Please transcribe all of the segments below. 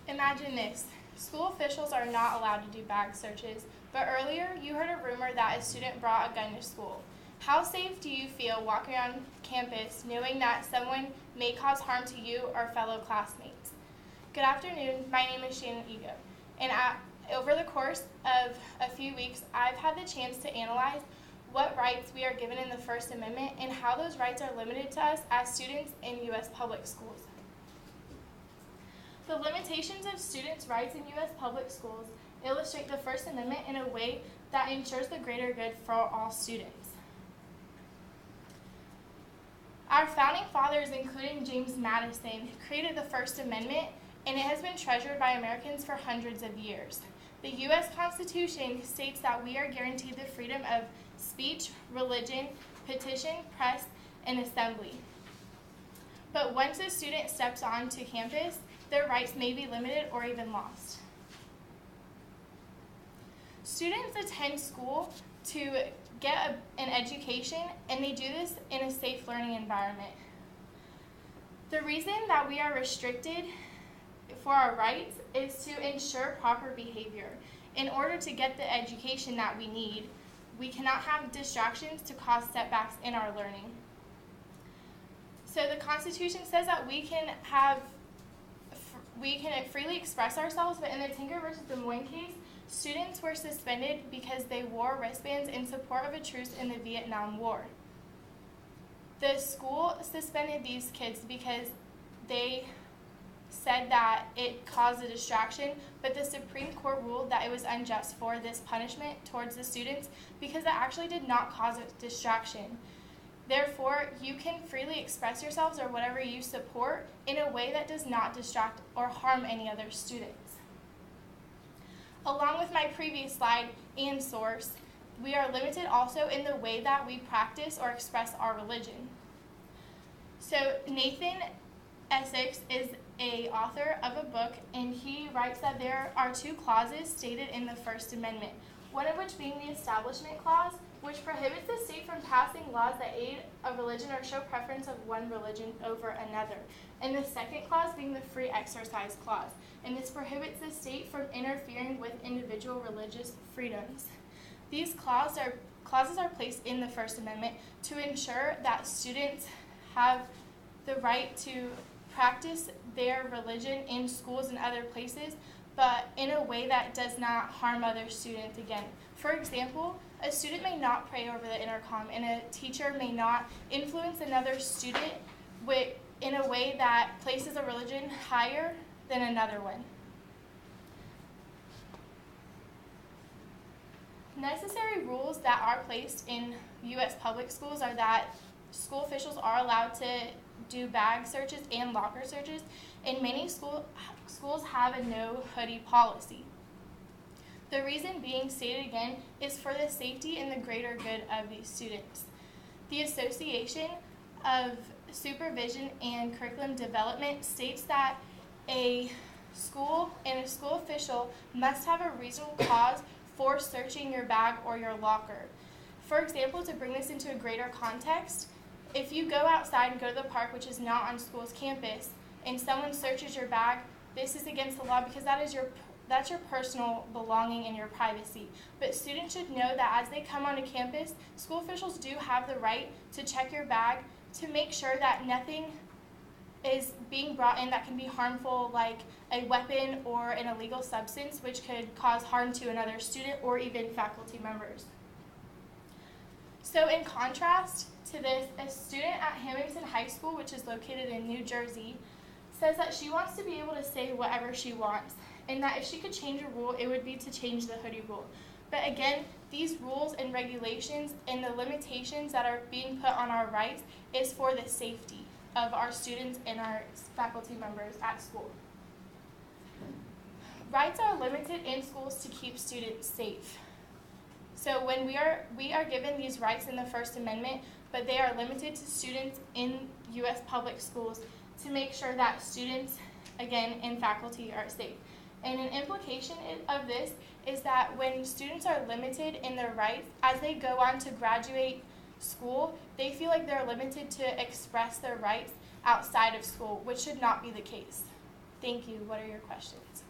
Imagine this. School officials are not allowed to do bag searches, but earlier you heard a rumor that a student brought a gun to school. How safe do you feel walking around campus knowing that someone may cause harm to you or fellow classmates? Good afternoon, my name is Shannon Ego, and over the course of a few weeks, I've had the chance to analyze what rights we are given in the First Amendment and how those rights are limited to us as students in U.S. public schools. The limitations of students' rights in U.S. public schools illustrate the First Amendment in a way that ensures the greater good for all students. Our founding fathers, including James Madison, created the First Amendment, and it has been treasured by Americans for hundreds of years. The U.S. Constitution states that we are guaranteed the freedom of speech, religion, petition, press, and assembly. But once a student steps onto campus, their rights may be limited or even lost. Students attend school to get an education, and they do this in a safe learning environment. The reason that we are restricted for our rights is to ensure proper behavior. In order to get the education that we need, we cannot have distractions to cause setbacks in our learning. So the Constitution says that we can freely express ourselves, but in the Tinker versus Des Moines case, students were suspended because they wore wristbands in support of a truce in the Vietnam War. The school suspended these kids because they said that it caused a distraction, but the Supreme Court ruled that it was unjust for this punishment towards the students because it actually did not cause a distraction. Therefore, you can freely express yourselves or whatever you support in a way that does not distract or harm any other students. Along with my previous slide and source, we are limited also in the way that we practice or express our religion. So Nathan Essex is an author of a book, and he writes that there are two clauses stated in the First Amendment, one of which being the Establishment Clause, which prohibits the state from passing laws that aid a religion or show preference of one religion over another, and the second clause being the Free Exercise Clause, and this prohibits the state from interfering with individual religious freedoms. These clauses are placed in the First Amendment to ensure that students have the right to practice their religion in schools and other places, but in a way that does not harm other students again. For example, a student may not pray over the intercom, and a teacher may not influence another student in a way that places a religion higher than another one. Necessary rules that are placed in U.S. public schools are that school officials are allowed to do bag searches and locker searches, and many schools have a no hoodie policy. The reason being, stated again, is for the safety and the greater good of these students. The Association of Supervision and Curriculum Development states that a school and a school official must have a reasonable cause for searching your bag or your locker. For example, to bring this into a greater context, if you go outside and go to the park, which is not on school's campus, and someone searches your bag, this is against the law because that's your personal belonging and your privacy. But students should know that as they come onto campus, school officials do have the right to check your bag to make sure that nothing is being brought in that can be harmful, like a weapon or an illegal substance, which could cause harm to another student or even faculty members. So in contrast to this, a student at Hamilton High School, which is located in New Jersey, says that she wants to be able to say whatever she wants, and that if she could change a rule, it would be to change the hoodie rule. But again, these rules and regulations and the limitations that are being put on our rights is for the safety of our students and our faculty members at school. Rights are limited in schools to keep students safe. So when we are given these rights in the First Amendment, but they are limited to students in U.S. public schools to make sure that students, again, and faculty are safe. And an implication of this is that when students are limited in their rights, as they go on to graduate school, they feel like they're limited to express their rights outside of school, which should not be the case. Thank you. What are your questions?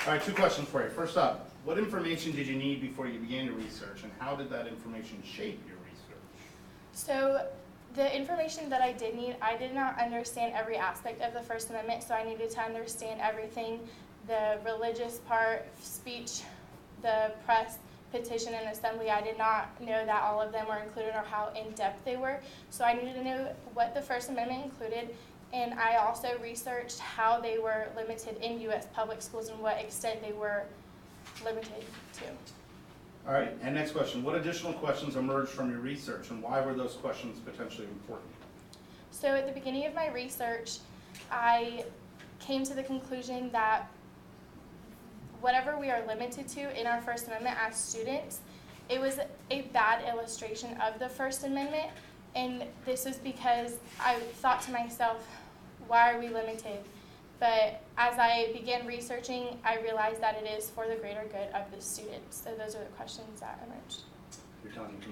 All right, 2 questions for you. First up, what information did you need before you began your research, and how did that information shape your research? So the information that I did need, I did not understand every aspect of the First Amendment, so I needed to understand everything, the religious part, speech, the press, petition, and assembly. I did not know that all of them were included or how in-depth they were, so I needed to know what the First Amendment included, and I also researched how they were limited in U.S. public schools and what extent they were limited to. All right, and next question. What additional questions emerged from your research, and why were those questions potentially important? So at the beginning of my research, I came to the conclusion that whatever we are limited to in our First Amendment as students, it was a bad illustration of the First Amendment, and this was because I thought to myself, why are we limited? But as I began researching, I realized that it is for the greater good of the students. So those are the questions that emerged. You're telling me